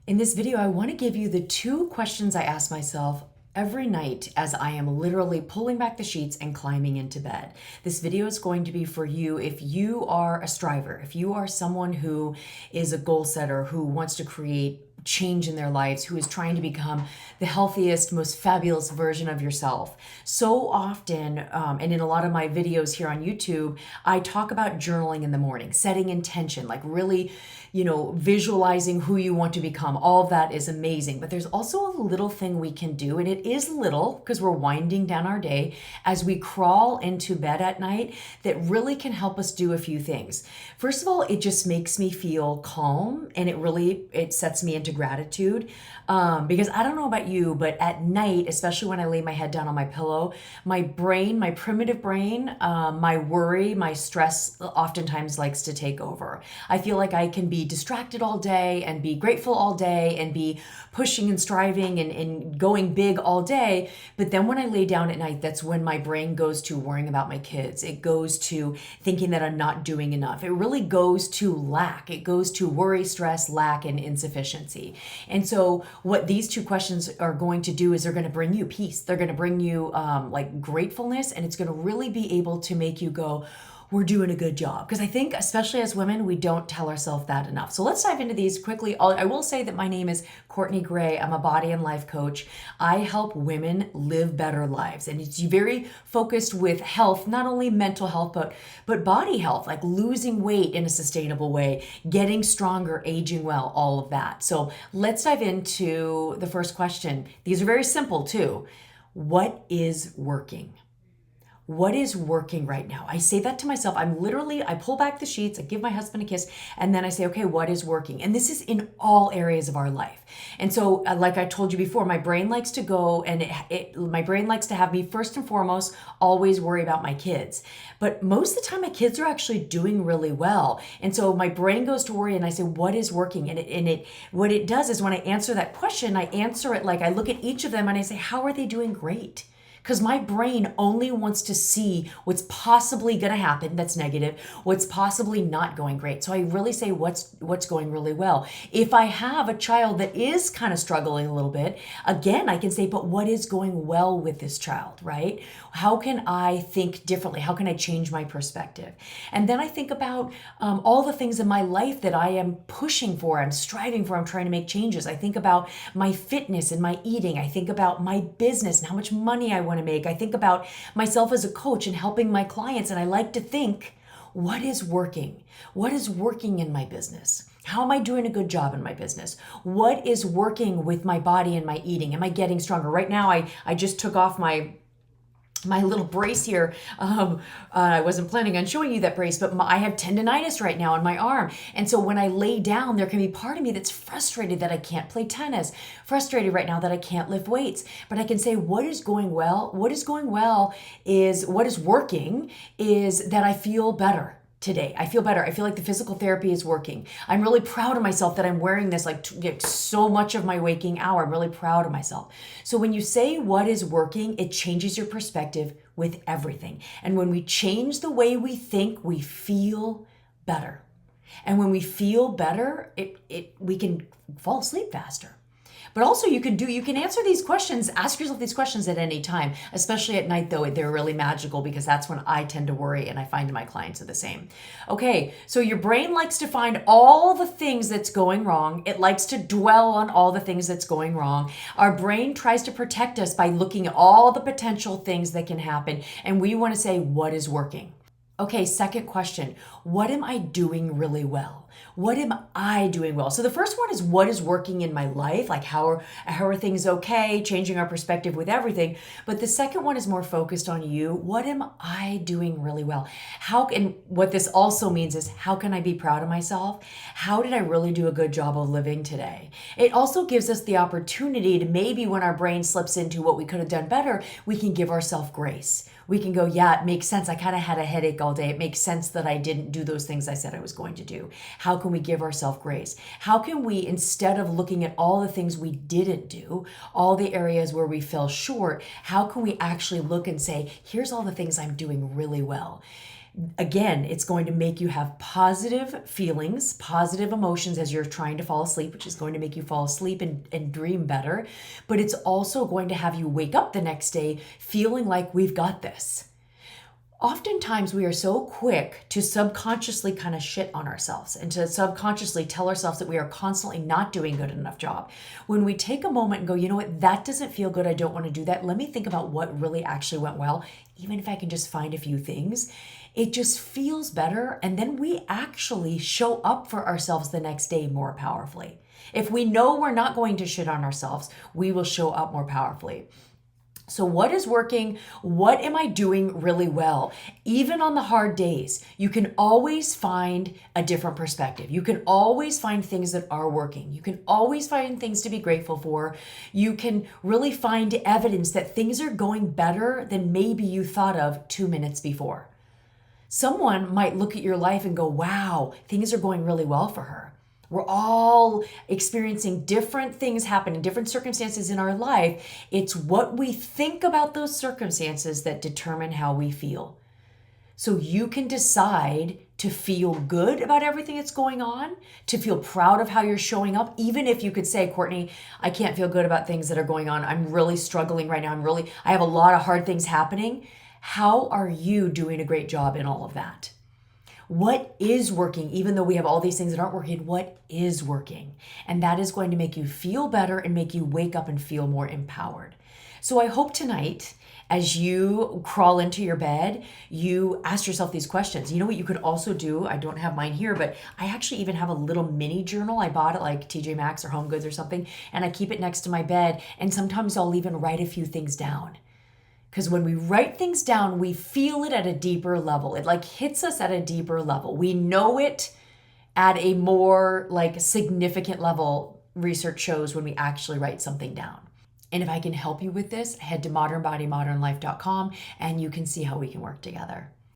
In this video, I want to give you the two questions I ask myself every night as I am literally pulling back the sheets and climbing into bed. This video is going to be for you if you are a striver, if you are someone who is a goal setter, who wants to create change in their lives, who is trying to become the healthiest, most fabulous version of yourself. So often, and in a lot of my videos here on YouTube, I talk about journaling in the morning, setting intention, like really, visualizing who you want to become. All of that is amazing. But there's also a little thing we can do, and it is little because we're winding down our day as we crawl into bed at night that really can help us do a few things. First of all, it just makes me feel calm, and it sets me into gratitude, because I don't know about you, but at night, especially when I lay my head down on my pillow, my brain, my primitive brain, my worry, my stress oftentimes likes to take over. I feel like I can be distracted all day and be grateful all day and be pushing and striving and going big all day, but then when I lay down at night, that's when my brain goes to worrying about my kids. It goes to thinking that I'm not doing enough. It really goes to lack. It goes to worry, stress, lack, and insufficiency. And so what these two questions are going to do is they're going to bring you peace. They're going to bring you like gratefulness, and it's going to really be able to make you go, we're doing a good job. Because I think, especially as women, we don't tell ourselves that enough. So let's dive into these quickly. I will say that my name is Courtney Gray. I'm a body and life coach. I help women live better lives. And it's very focused with health, not only mental health, but body health, like losing weight in a sustainable way, getting stronger, aging well, all of that. So let's dive into the first question. These are very simple too. What is working? What is working right now? I say that to myself. I pull back the sheets, I give my husband a kiss, and then I say, okay, what is working? And this is in all areas of our life. And so, like I told you before, my brain likes to go and my brain likes to have me first and foremost always worry about my kids. But most of the time, my kids are actually doing really well. And so my brain goes to worry and I say, what is working? And what it does is when I answer that question, I answer it like I look at each of them and I say, how are they doing great? Because my brain only wants to see what's possibly going to happen that's negative, what's possibly not going great. So I really say what's going really well. If I have a child that is kind of struggling a little bit, again, I can say, but what is going well with this child, right? How can I think differently? How can I change my perspective? And then I think about all the things in my life that I am pushing for, I'm striving for, I'm trying to make changes. I think about my fitness and my eating. I think about my business and how much money I want to make. I think about myself as a coach and helping my clients. And I like to think, what is working? What is working in my business? How am I doing a good job in my business? What is working with my body and my eating? Am I getting stronger? Right now, I just took off my little brace here. I wasn't planning on showing you that brace, but I have tendonitis right now in my arm. And so when I lay down, there can be part of me that's frustrated that I can't play tennis, frustrated right now that I can't lift weights. But I can say, what is going well? What is going well is what is working is that I feel better. Today, I feel better. I feel like the physical therapy is working. I'm really proud of myself that I'm wearing this like so much of my waking hour. I'm really proud of myself. So when you say what is working, it changes your perspective with everything. And when we change the way we think, we feel better. And when we feel better, we can fall asleep faster. But also you can answer these questions, ask yourself these questions at any time, especially at night though, they're really magical because that's when I tend to worry and I find my clients are the same. Okay, so your brain likes to find all the things that's going wrong. It likes to dwell on all the things that's going wrong. Our brain tries to protect us by looking at all the potential things that can happen. And we want to say, what is working? Okay, second question. What am I doing really well? What am I doing well? So the first one is what is working in my life? Like how are things okay? Changing our perspective with everything. But the second one is more focused on you. What am I doing really well? And what this also means is how can I be proud of myself? How did I really do a good job of living today? It also gives us the opportunity to maybe when our brain slips into what we could have done better, we can give ourselves grace. We can go, yeah, it makes sense. I kind of had a headache all day. It makes sense that I didn't do those things I said I was going to do. How can we give ourselves grace? How can we, instead of looking at all the things we didn't do, all the areas where we fell short, how can we actually look and say, here's all the things I'm doing really well? Again, it's going to make you have positive feelings, positive emotions as you're trying to fall asleep, which is going to make you fall asleep and dream better. But it's also going to have you wake up the next day feeling like we've got this. Oftentimes, we are so quick to subconsciously kind of shit on ourselves and to subconsciously tell ourselves that we are constantly not doing a good enough job. When we take a moment and go, you know what, that doesn't feel good. I don't want to do that. Let me think about what really actually went well. Even if I can just find a few things, it just feels better. And then we actually show up for ourselves the next day more powerfully. If we know we're not going to shit on ourselves, we will show up more powerfully. So what is working? What am I doing really well? Even on the hard days, you can always find a different perspective. You can always find things that are working. You can always find things to be grateful for. You can really find evidence that things are going better than maybe you thought of 2 minutes before. Someone might look at your life and go, wow, things are going really well for her. We're all experiencing different things happen in different circumstances in our life. It's what we think about those circumstances that determine how we feel. So you can decide to feel good about everything that's going on, to feel proud of how you're showing up, even if you could say, Courtney, I can't feel good about things that are going on. I'm really struggling right now. I have a lot of hard things happening. How are you doing a great job in all of that? What is working, even though we have all these things that aren't working, what is working? And that is going to make you feel better and make you wake up and feel more empowered. So I hope tonight, as you crawl into your bed, you ask yourself these questions. You know what you could also do? I don't have mine here, but I actually even have a little mini journal. I bought it like TJ Maxx or Home Goods or something, and I keep it next to my bed. And sometimes I'll even write a few things down. Because when we write things down, we feel it at a deeper level. It like hits us at a deeper level. We know it at a more like significant level, research shows, when we actually write something down. And if I can help you with this, head to modernbodymodernlife.com and you can see how we can work together.